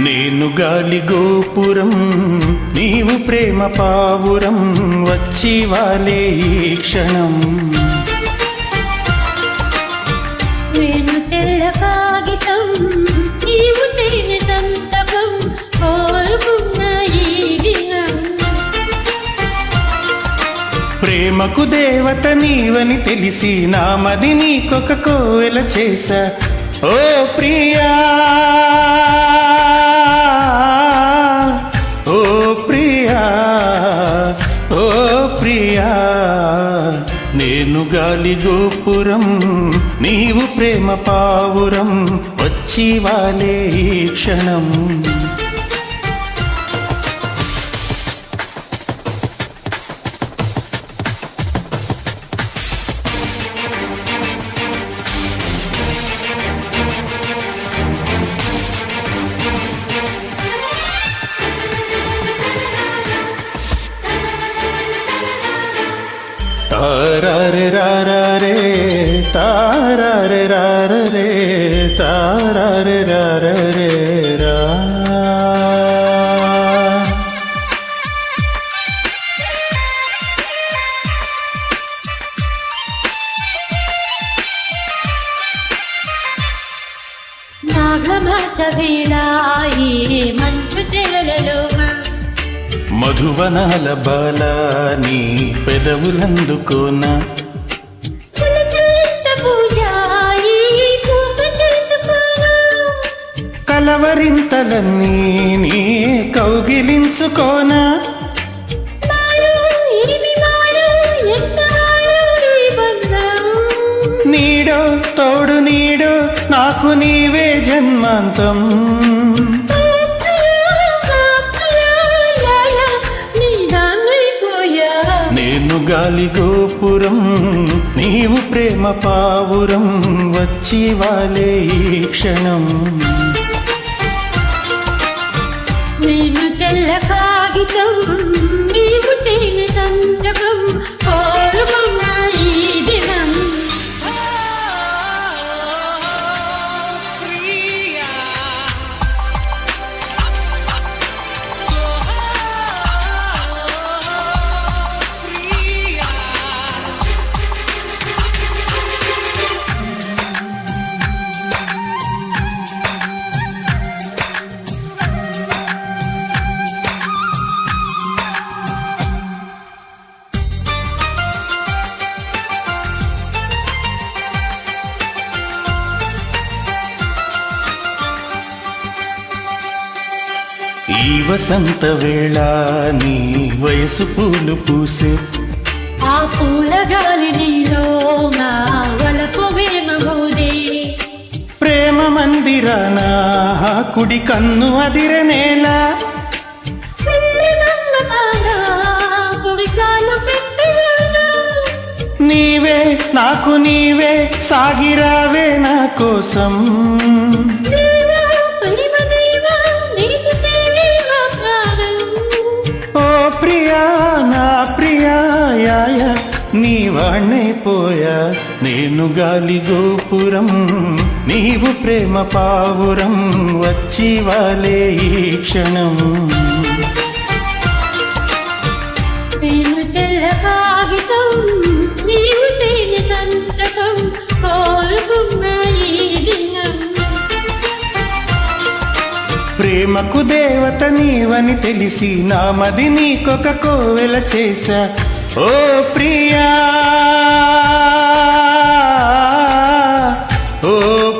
నేను గాలి గోపురం నీవు ప్రేమ పావురం వచ్చి వాలే ఈ క్షణం. నేను తెల్ల కాగితం నీవు తేనె సంతకం కోరుకున్న ఈ దినం. ప్రేమకు దేవత నీవని తెలిసి నామది నీకొక కోవెల చేశా. ఓ ప్రియా ఓ ప్రియా ఓ ప్రియా, నేను గాలి గోపురం నీవు ప్రేమ పావురం వచ్చి వాలే ఈ క్షణం. తారారే రారే తారారే రారే తారారే రారే రా. నాగమాస వేళ ఈ మంచు తెరలలో మధువనాల బాల నీ పెదవులందుకోనా. కలవరింతలన్నీ నీ కౌగిలించుకోనా. నీడో తోడు నీడో నాకు నీవే జన్మాంతం. నేను గాలి గోపురం నీవు ప్రేమ పావురం వచ్చి వాలే ఈ క్షణం. నేను తెల్ల కాగితం నీవు తేనె సంతకం కోరుకున్న ఈ దినం. ఈ వసంత వేళ నీ వయసు పూలు పూసే. ఆ పూల గాలి నీలో నా వలపు వేమబోదే. ప్రేమ మందిరాన కుడి కన్ను అదిరనేలా. నీవే నాకు నీవే సాగిరావే నా కోసం. ప్రియా నా ప్రియా నీ వాణ్ణైపోయా. నేను గాలి గోపురం నీవు ప్రేమ పావురం వచ్చి వాలే ఈ క్షణం. నేను తెల్ల కాగితం నీవు తేనె సంతకం కోరుకున్న ఈ దినం. ప్రేమకు దేవత నీవని తెలిసి నామది నీకొక కోవెల చేశా. ఓ ప్రియా ఓ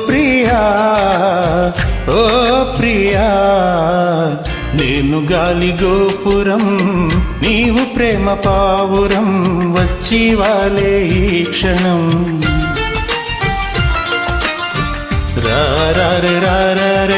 ప్రియా ఓ ప్రియా, నేను గాలి గోపురం నీవు ప్రేమ పావురం వచ్చి వాలే ఈ క్షణం. రారే రారే